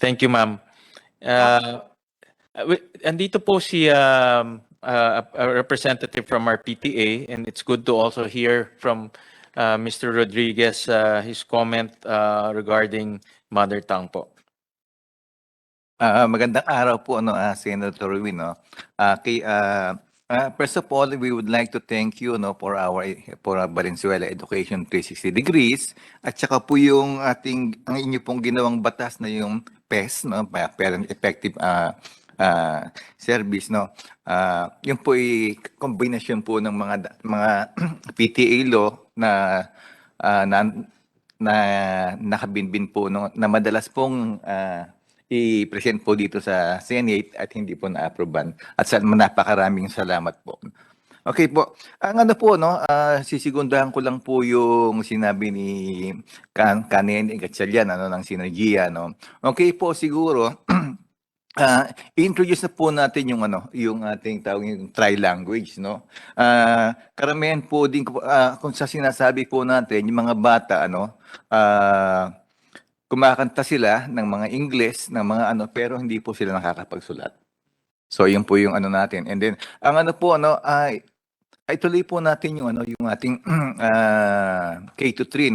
Thank you, ma'am. Andito po si a representative from our PTA, and it's good to also hear from Mr. Rodriguez his comment regarding mother tongue po. Magandang araw po, Senator Ruin. First of all, we would like to thank you for our Valenzuela Education 360 Degrees at saka po yung ang inyo pong ginawang batas na yung PES, Parent Effective Service, yung po ay kombinasyon po ng mga PTA law na nakabinbin po na madalas pong i-present po dito sa Senate at hindi po na-approvean. At napakaraming salamat po. Okay po. Ang sisigundahan ko lang po yung sinabi ni Kanen Gatchalian ng Sinergia, Okay po, siguro i-introduce na po natin yung ating tawag yung tri-language, karamihan po din kung sa sinasabi po natin yung mga bata kumakanta sila ng mga English, ng mga pero hindi po sila nakakapagsulat. So yun po yung natin. And then ang ay tuloy po natin yung yung ating K-3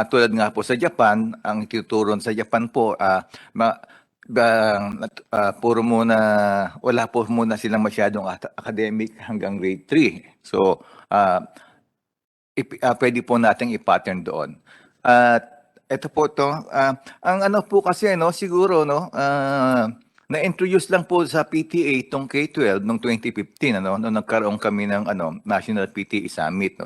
tulad nga po sa Japan, ang tuturon sa Japan po puro muna wala po muna silang masyadong academic hanggang grade 3. So pwede po nating i-pattern doon. At ito po ang po kasi siguro na-introduce lang po sa PTA itong K-12 noong 2015 nung nagkaroon kami ng National PTA Summit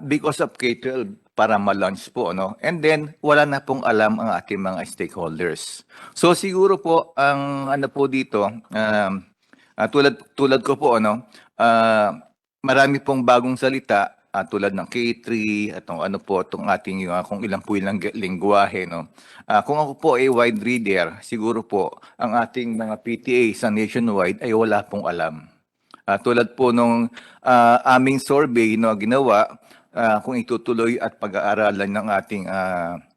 because of K-12 para ma-launch po and then wala na pong alam ang ating mga stakeholders. So siguro po ang po dito tulad ko po marami pong bagong salita tulad ng K3 at itong ating kung ilang po ilang lingwahe kung ako po ay wide reader, siguro po ang ating mga PTA sa nationwide ay wala pong alam. Tulad po nung aming survey ginawa kung itutuloy at pag-aaralan ng ating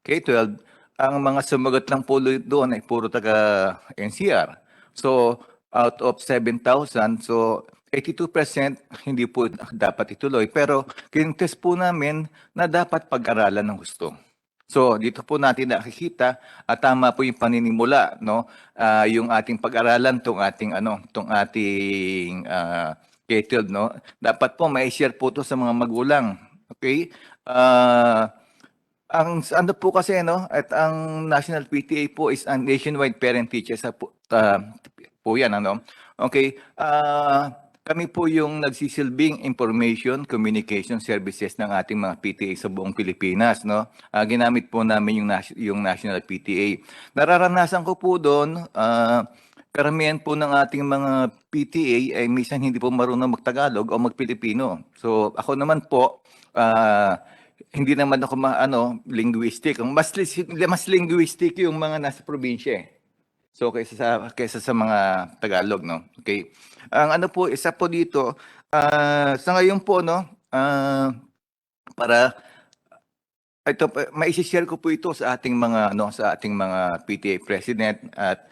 K12, ang mga sumagot lang po doon ay puro taga NCR. So out of 7,000, so 82% hindi po dapat ituloy. Pero kinitest po namin na dapat pag-aralan ng gusto. So dito po natin nakikita at tama po yung paninimula, yung ating pag-aralan tong ating K-12, dapat po mai-share po to sa mga magulang. Okay? Ang po kasi at ang National PTA po is ang nationwide parent teachers po yan Okay? Kami po yung nagsisilbing information communication services ng ating mga PTA sa buong Pilipinas, ginamit po namin yung National PTA. Nararanasan ko po doon karamihan po ng ating mga PTA ay minsan hindi po marunong magtagalog o magpilipino. So ako naman po hindi naman ako linguistic. Mas linguistic yung mga nasa probinsya. So kaysa sa mga Tagalog, Okay. Ang po isa po dito sa ngayon po para ito mai-share ko po ito sa ating mga PTA president at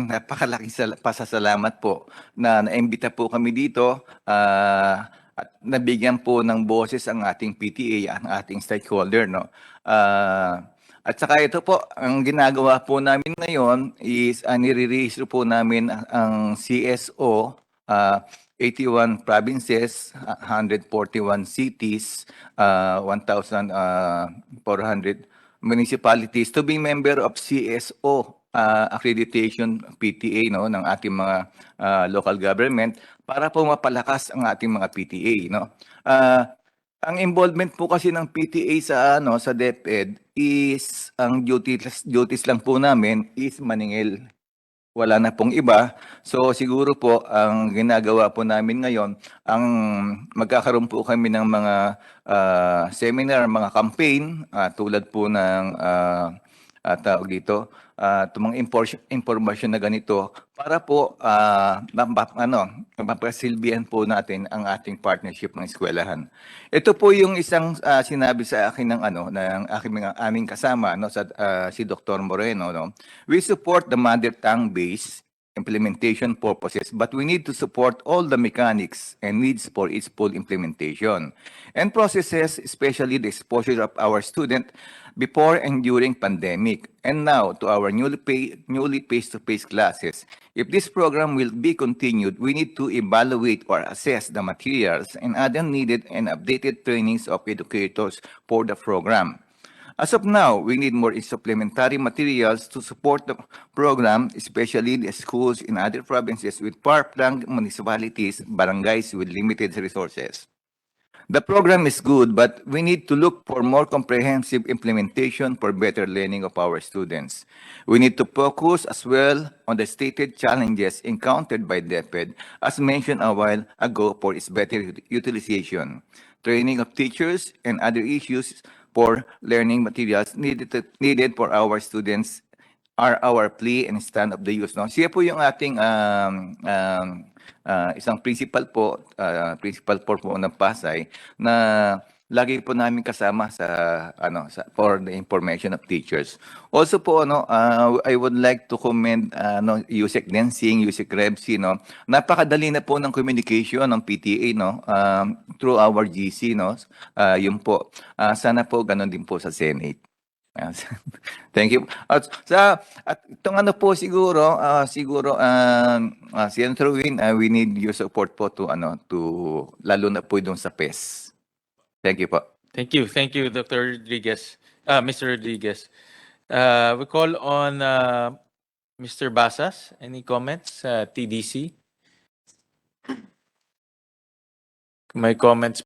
napakalaking pasasalamat po na naimbita po kami dito at nabigyan po ng boses ang ating PTA, ang ating stakeholder, At saka ito po, ang ginagawa po namin ngayon is nire-register po namin ang CSO, 81 provinces, 141 cities, 1,400 municipalities to be member of CSO accreditation PTA ng ating mga local government para po mapalakas ang ating mga PTA. Ang involvement po kasi ng PTA sa DepEd is ang duties lang po namin is maningil. Wala na pong iba. So siguro po ang ginagawa po namin ngayon, ang magkakaroon po kami ng mga seminar, mga campaign tulad po ng tawag dito, itong mga impormasyon na ganito para po mapasilbihan po natin ang ating partnership ng eskwelahan. Ito po yung isang sinabi sa akin ng aming kasama si Dr. Moreno, no. We support the mother tongue based implementation purposes, but we need to support all the mechanics and needs for its full implementation and processes, especially the exposure of our student before and during pandemic, and now to our newly face-to-face classes. If this program will be continued, we need to evaluate or assess the materials and other needed and updated trainings of educators for the program. As of now, we need more supplementary materials to support the program, especially the schools in other provinces with far-flung municipalities, barangays with limited resources. The program is good, but we need to look for more comprehensive implementation for better learning of our students. We need to focus as well on the stated challenges encountered by DepEd, as mentioned a while ago, for its better utilization, training of teachers, and other issues for learning materials needed for our students are our plea and stand of the youth. No? Siya po yung ating isang principal po ng Pasay na lagi po namin kasama for the information of teachers. Also po I would like to commend Yusek Densing, Yusek Rebsi, no. Napakadali na po ng communication ng PTA, no, through our GC, no. Yun po. Sana po ganun din po sa Senate. Thank you. At itong siguro Senator Win, we need your support po to lalo na po dun sa PES. Thank you po. Thank you, Dr. Rodriguez. Mr. Rodriguez. We call on Mr. Basas. Any comments? TDC? May comments